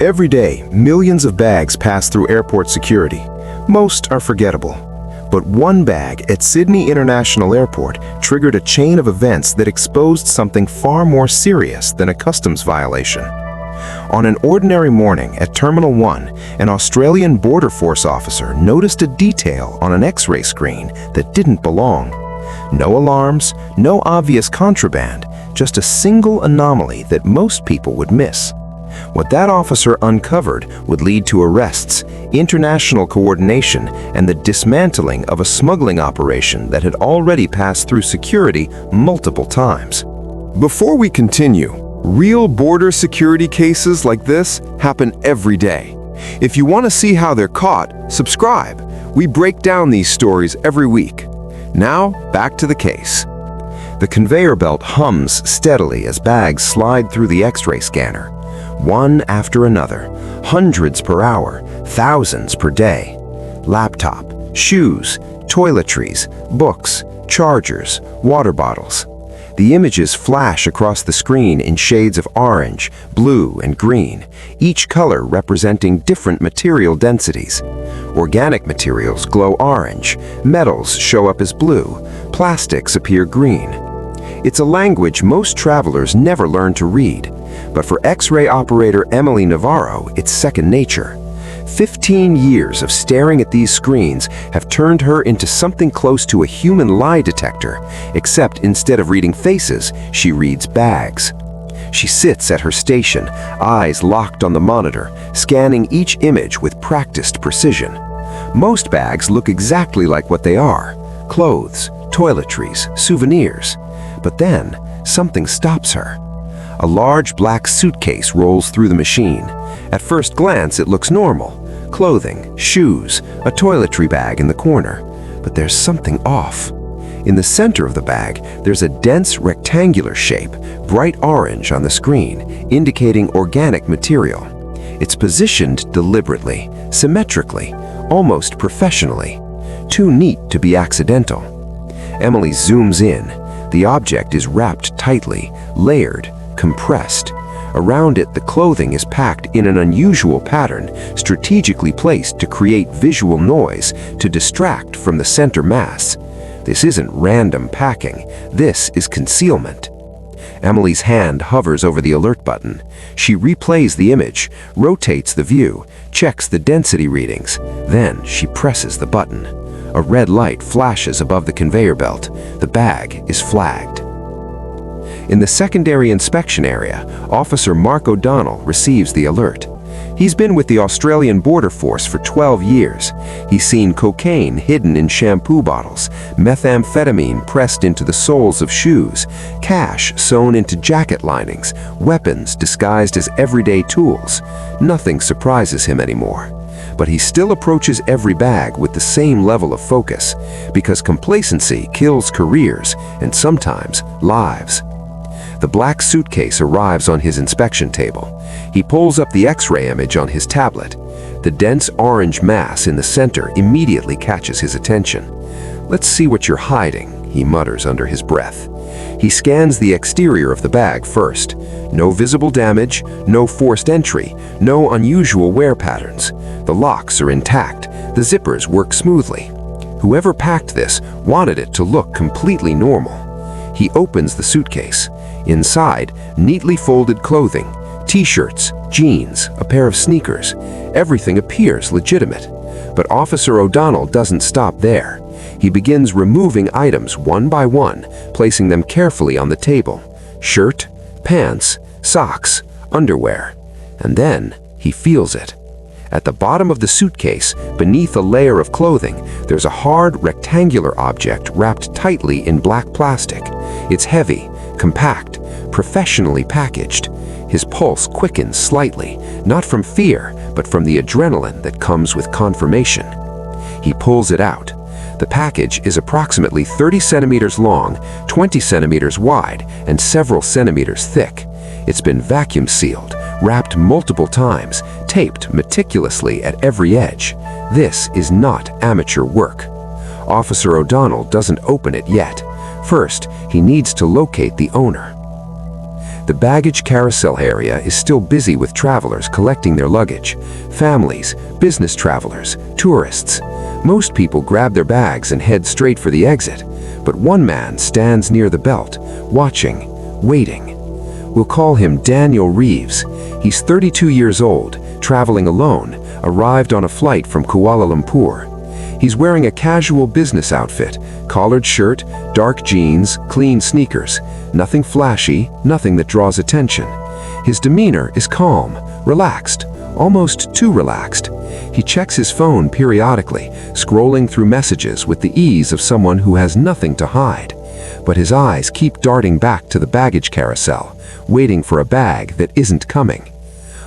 Every day, millions of bags pass through airport security. Most are forgettable. But one bag at Sydney International Airport triggered a chain of events that exposed something far more serious than a customs violation. On an ordinary morning at Terminal 1, an Australian Border Force officer noticed a detail on an X-ray screen that didn't belong. No alarms, no obvious contraband, just a single anomaly that most people would miss. What that officer uncovered would lead to arrests, international coordination, and the dismantling of a smuggling operation that had already passed through security multiple times. Before we continue, real border security cases like this happen every day. If you want to see how they're caught, subscribe. We break down these stories every week. Now, back to the case. The conveyor belt hums steadily as bags slide through the X-ray scanner. One after another, hundreds per hour, thousands per day. Laptop, shoes, toiletries, books, chargers, water bottles. The images flash across the screen in shades of orange, blue, and green, each color representing different material densities. Organic materials glow orange, metals show up as blue, plastics appear green. It's a language most travelers never learn to read, but for X-ray operator Emily Navarro, it's second nature. 15 years of staring at these screens have turned her into something close to a human lie detector, except instead of reading faces, she reads bags. She sits at her station, eyes locked on the monitor, scanning each image with practiced precision. Most bags look exactly like what they are: clothes, toiletries, souvenirs. But then, something stops her. A large black suitcase rolls through the machine. At first glance, it looks normal. Clothing, shoes, a toiletry bag in the corner. But there's something off. In the center of the bag, there's a dense rectangular shape, bright orange on the screen, indicating organic material. It's positioned deliberately, symmetrically, almost professionally. Too neat to be accidental. Emily zooms in. The object is wrapped tightly, layered, compressed. Around it, the clothing is packed in an unusual pattern, strategically placed to create visual noise to distract from the center mass. This isn't random packing. This is concealment. Emily's hand hovers over the alert button. She replays the image, rotates the view, checks the density readings. Then she presses the button. A red light flashes above the conveyor belt. The bag is flagged. In the secondary inspection area, Officer Mark O'Donnell receives the alert. He's been with the Australian Border Force for 12 years. He's seen cocaine hidden in shampoo bottles, methamphetamine pressed into the soles of shoes, cash sewn into jacket linings, weapons disguised as everyday tools. Nothing surprises him anymore. But he still approaches every bag with the same level of focus, because complacency kills careers and sometimes lives. The black suitcase arrives on his inspection table. He pulls up the X-ray image on his tablet. The dense orange mass in the center immediately catches his attention. "Let's see what you're hiding," he mutters under his breath. He scans the exterior of the bag first. No visible damage, no forced entry, no unusual wear patterns. The locks are intact. The zippers work smoothly. Whoever packed this wanted it to look completely normal. He opens the suitcase. Inside, neatly folded clothing, t-shirts, jeans, a pair of sneakers. Everything appears legitimate. But Officer O'Donnell doesn't stop there. He begins removing items one by one, placing them carefully on the table. Shirt, pants, socks, underwear. And then he feels it. At the bottom of the suitcase, beneath a layer of clothing, there's a hard, rectangular object wrapped tightly in black plastic. It's heavy, compact, professionally packaged. His pulse quickens slightly, not from fear, but from the adrenaline that comes with confirmation. He pulls it out. The package is approximately 30 centimeters long, 20 centimeters wide, and several centimeters thick. It's been vacuum sealed, wrapped multiple times, taped meticulously at every edge. This is not amateur work. Officer O'Donnell doesn't open it yet. First, he needs to locate the owner. The baggage carousel area is still busy with travelers collecting their luggage. Families, business travelers, tourists. Most people grab their bags and head straight for the exit. But one man stands near the belt, watching, waiting. We'll call him Daniel Reeves. He's 32 years old, traveling alone, arrived on a flight from Kuala Lumpur. He's wearing a casual business outfit, collared shirt, dark jeans, clean sneakers. Nothing flashy, nothing that draws attention. His demeanor is calm, relaxed, almost too relaxed. He checks his phone periodically, scrolling through messages with the ease of someone who has nothing to hide. But his eyes keep darting back to the baggage carousel, waiting for a bag that isn't coming.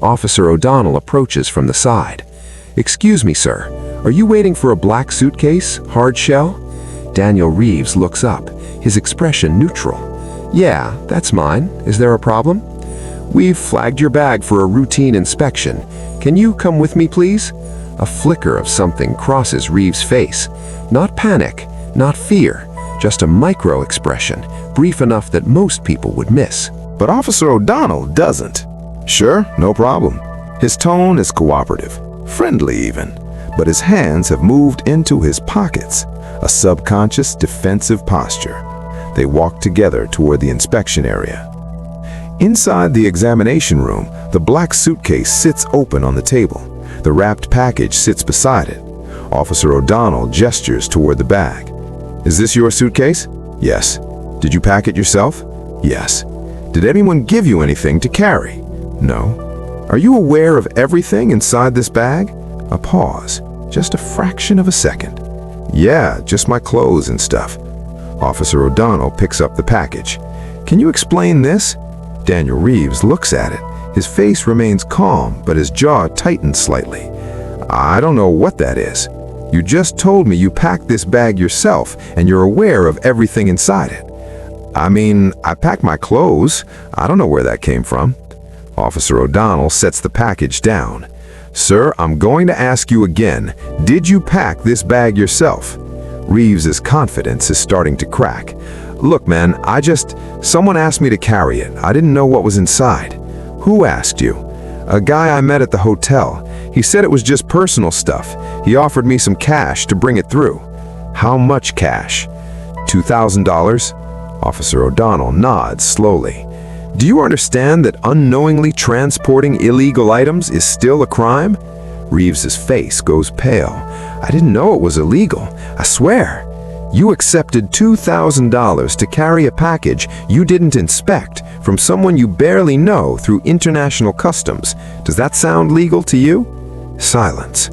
Officer O'Donnell approaches from the side. "Excuse me, sir. Are you waiting for a black suitcase, hard shell?" Daniel Reeves looks up, his expression neutral. "Yeah, that's mine. Is there a problem?" "We've flagged your bag for a routine inspection. Can you come with me, please?" A flicker of something crosses Reeves' face. Not panic, not fear, just a micro-expression, brief enough that most people would miss. But Officer O'Donnell doesn't. "Sure, no problem." His tone is cooperative, friendly even, but his hands have moved into his pockets, a subconscious defensive posture. They walk together toward the inspection area. Inside the examination room, the black suitcase sits open on the table. The wrapped package sits beside it. Officer O'Donnell gestures toward the bag. "Is this your suitcase?" "Yes." "Did you pack it yourself?" "Yes." "Did anyone give you anything to carry?" "No." "Are you aware of everything inside this bag?" A pause, just a fraction of a second. "Yeah, just my clothes and stuff." Officer O'Donnell picks up the package. "Can you explain this?" Daniel Reeves looks at it. His face remains calm, but his jaw tightens slightly. "I don't know what that is. You just told me you packed this bag yourself and you're aware of everything inside it." "I mean, I packed my clothes. I don't know where that came from." Officer O'Donnell sets the package down. "Sir, I'm going to ask you again. Did you pack this bag yourself?" Reeves's confidence is starting to crack. "Look, man, someone asked me to carry it. I didn't know what was inside." "Who asked you?" "A guy I met at the hotel. He said it was just personal stuff. He offered me some cash to bring it through." "How much cash?" $2,000. Officer O'Donnell nods slowly. "Do you understand that unknowingly transporting illegal items is still a crime?" Reeves's face goes pale. "I didn't know it was illegal. I swear." "You accepted $2,000 to carry a package you didn't inspect from someone you barely know through international customs. Does that sound legal to you?" Silence.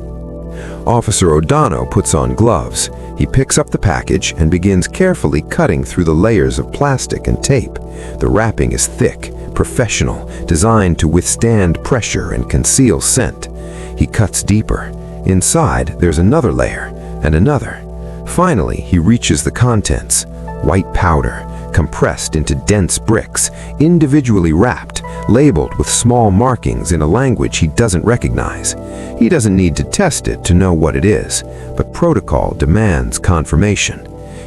Officer O'Donnell puts on gloves. He picks up the package and begins carefully cutting through the layers of plastic and tape. The wrapping is thick, professional, designed to withstand pressure and conceal scent. He cuts deeper. Inside, there's another layer, and another. Finally, he reaches the contents. White powder, compressed into dense bricks, individually wrapped, labeled with small markings in a language he doesn't recognize. He doesn't need to test it to know what it is, but protocol demands confirmation.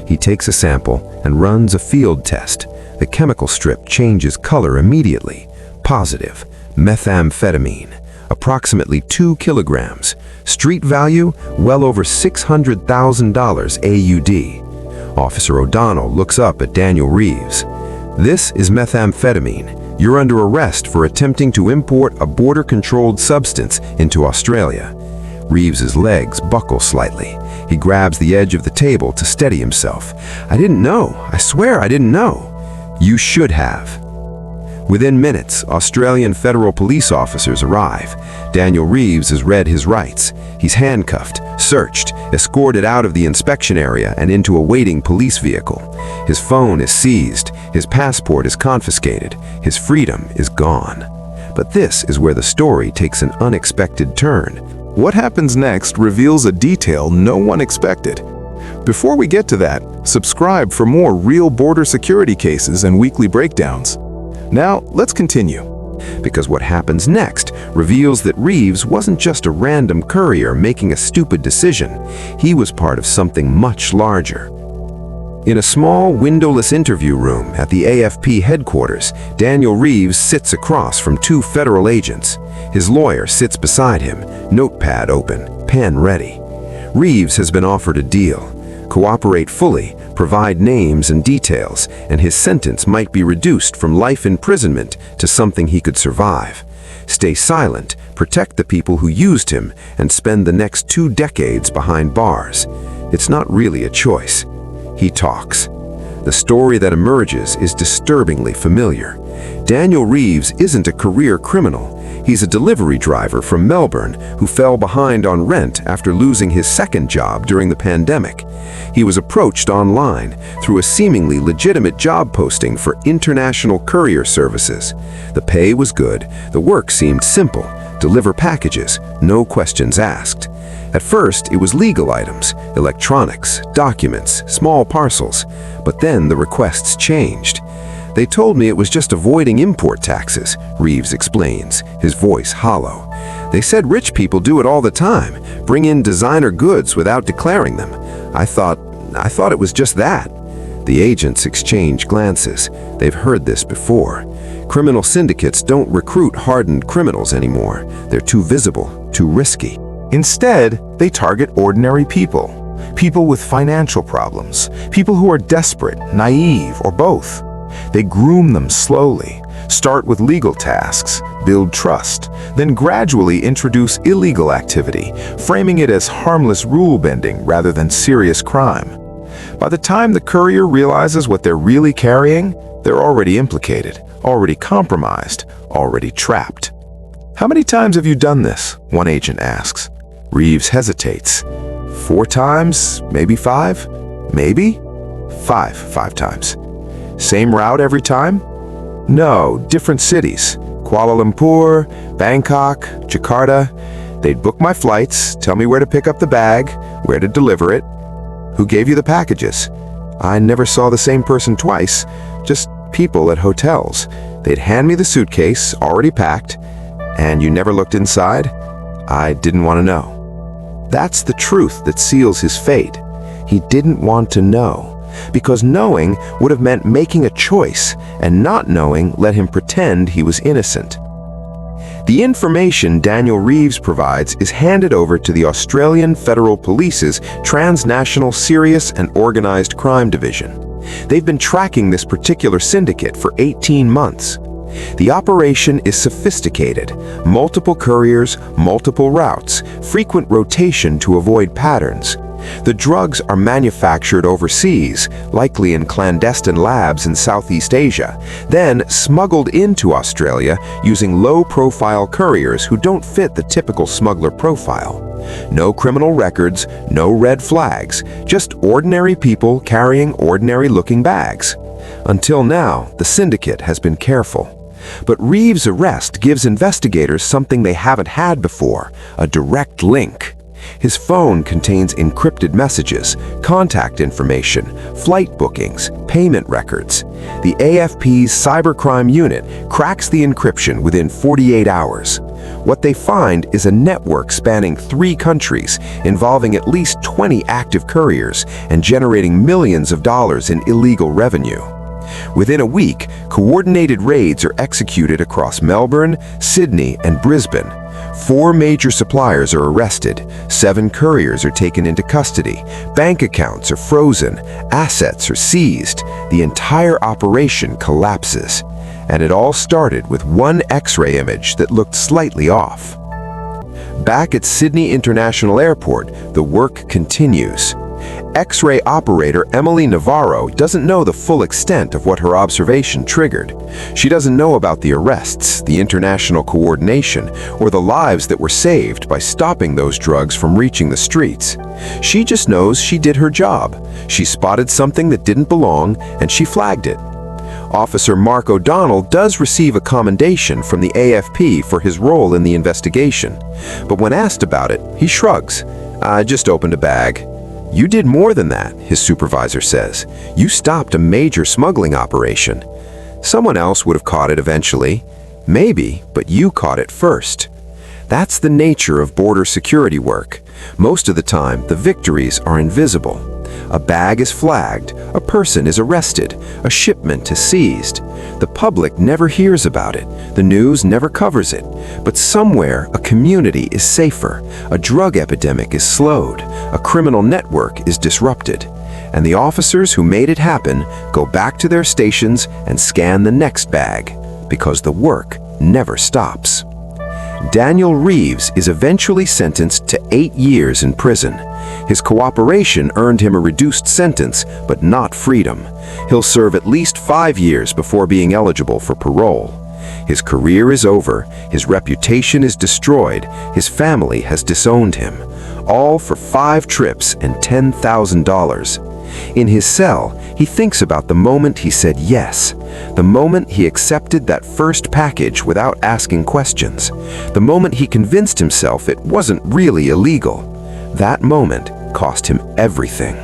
He takes a sample and runs a field test. The chemical strip changes color immediately. Positive, methamphetamine, approximately 2 kilograms. Street value, well over $600,000 AUD. Officer O'Donnell looks up at Daniel Reeves. "This is methamphetamine. You're under arrest for attempting to import a border-controlled substance into Australia." Reeves's legs buckle slightly. He grabs the edge of the table to steady himself. "I didn't know. I swear I didn't know." "You should have." Within minutes, Australian federal police officers arrive. Daniel Reeves has read his rights. He's handcuffed, searched, escorted out of the inspection area and into a waiting police vehicle. His phone is seized, his passport is confiscated, his freedom is gone. But this is where the story takes an unexpected turn. What happens next reveals a detail no one expected. Before we get to that, subscribe for more real border security cases and weekly breakdowns. Now, let's continue. Because what happens next reveals that Reeves wasn't just a random courier making a stupid decision. He was part of something much larger. In a small, windowless interview room at the AFP headquarters, Daniel Reeves sits across from two federal agents. His lawyer sits beside him, notepad open, pen ready. Reeves has been offered a deal. Cooperate fully, provide names and details, and his sentence might be reduced from life imprisonment to something he could survive. Stay silent, protect the people who used him, and spend the next 2 decades behind bars. It's not really a choice. He talks. The story that emerges is disturbingly familiar. Daniel Reeves isn't a career criminal. He's a delivery driver from Melbourne who fell behind on rent after losing his second job during the pandemic. He was approached online through a seemingly legitimate job posting for international courier services. The pay was good, the work seemed simple. Deliver packages, no questions asked. At first, it was legal items, electronics, documents, small parcels. But then the requests changed. They told me it was just avoiding import taxes, Reeves explains, his voice hollow. They said rich people do it all the time, bring in designer goods without declaring them. I thought it was just that. The agents exchange glances. They've heard this before. Criminal syndicates don't recruit hardened criminals anymore. They're too visible, too risky. Instead, they target ordinary people. People with financial problems, people who are desperate, naive, or both. They groom them slowly, start with legal tasks, build trust, then gradually introduce illegal activity, framing it as harmless rule-bending rather than serious crime. By the time the courier realizes what they're really carrying, they're already implicated, already compromised, already trapped. "How many times have you done this?" one agent asks. Reeves hesitates. 4 times, maybe 5, maybe 5 times. Same route every time? No, different cities. Kuala Lumpur, Bangkok, Jakarta. They'd book my flights, tell me where to pick up the bag, where to deliver it. Who gave you the packages? I never saw the same person twice, just people at hotels. They'd hand me the suitcase, already packed, and you never looked inside? I didn't want to know. That's the truth that seals his fate. He didn't want to know, because knowing would have meant making a choice, and not knowing let him pretend he was innocent. The information Daniel Reeves provides is handed over to the Australian Federal Police's Transnational Serious and Organised Crime Division. They've been tracking this particular syndicate for 18 months. The operation is sophisticated, multiple couriers, multiple routes, frequent rotation to avoid patterns. The drugs are manufactured overseas, likely in clandestine labs in Southeast Asia, then smuggled into Australia using low-profile couriers who don't fit the typical smuggler profile. No criminal records, no red flags, just ordinary people carrying ordinary-looking bags. Until now, the syndicate has been careful. But Reeves' arrest gives investigators something they haven't had before, a direct link. His phone contains encrypted messages, contact information, flight bookings, payment records. The AFP's cybercrime unit cracks the encryption within 48 hours. What they find is a network spanning 3 countries, involving at least 20 active couriers and generating millions of dollars in illegal revenue. Within a week, coordinated raids are executed across Melbourne, Sydney, and Brisbane. 4 major suppliers are arrested, 7 couriers are taken into custody, bank accounts are frozen, assets are seized. The entire operation collapses. And it all started with one X-ray image that looked slightly off. Back at Sydney International Airport, the work continues. X-ray operator Emily Navarro doesn't know the full extent of what her observation triggered. She doesn't know about the arrests, the international coordination, or the lives that were saved by stopping those drugs from reaching the streets. She just knows she did her job. She spotted something that didn't belong, and she flagged it. Officer Mark O'Donnell does receive a commendation from the AFP for his role in the investigation. But when asked about it, he shrugs. "I just opened a bag." "You did more than that," his supervisor says. "You stopped a major smuggling operation. Someone else would have caught it eventually. Maybe, but you caught it first." That's the nature of border security work. Most of the time, the victories are invisible. A bag is flagged, a person is arrested, a shipment is seized. The public never hears about it, the news never covers it, but somewhere a community is safer, a drug epidemic is slowed, a criminal network is disrupted, and the officers who made it happen go back to their stations and scan the next bag, because the work never stops. Daniel Reeves is eventually sentenced to 8 years in prison. His cooperation earned him a reduced sentence, but not freedom. He'll serve at least 5 years before being eligible for parole. His career is over, his reputation is destroyed, his family has disowned him. All for 5 trips and $10,000. In his cell, he thinks about the moment he said yes, the moment he accepted that first package without asking questions, the moment he convinced himself it wasn't really illegal. That moment cost him everything.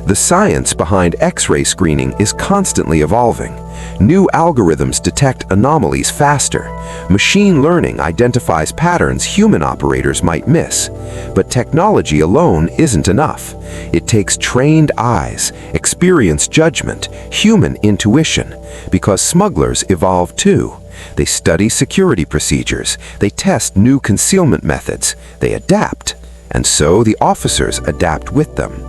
The science behind X-ray screening is constantly evolving. New algorithms detect anomalies faster. Machine learning identifies patterns human operators might miss. But technology alone isn't enough. It takes trained eyes, experienced judgment, human intuition, because smugglers evolve too. They study security procedures, they test new concealment methods, they adapt, and so the officers adapt with them.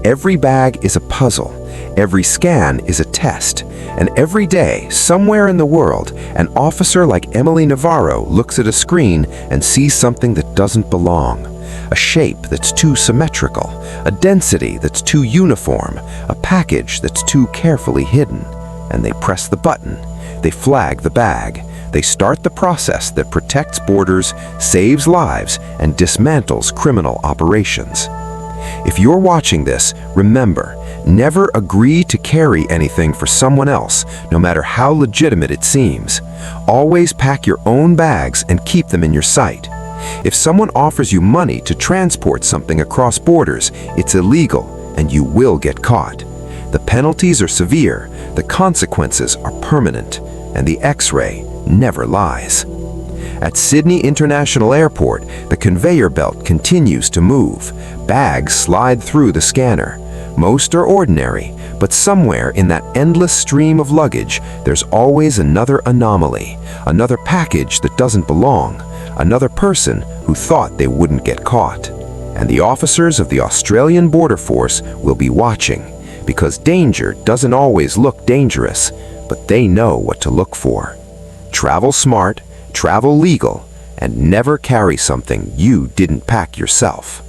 Every bag is a puzzle, every scan is a test, and every day, somewhere in the world, an officer like Emily Navarro looks at a screen and sees something that doesn't belong. A shape that's too symmetrical, a density that's too uniform, a package that's too carefully hidden. And they press the button, they flag the bag, they start the process that protects borders, saves lives, and dismantles criminal operations. If you're watching this, remember, never agree to carry anything for someone else, no matter how legitimate it seems. Always pack your own bags and keep them in your sight. If someone offers you money to transport something across borders, it's illegal and you will get caught. The penalties are severe, the consequences are permanent, and the X-ray never lies. At Sydney International Airport, the conveyor belt continues to move. Bags slide through the scanner. Most are ordinary, but somewhere in that endless stream of luggage, there's always another anomaly, another package that doesn't belong, another person who thought they wouldn't get caught. And the officers of the Australian Border Force will be watching, because danger doesn't always look dangerous, but they know what to look for. Travel smart, travel legal, and never carry something you didn't pack yourself.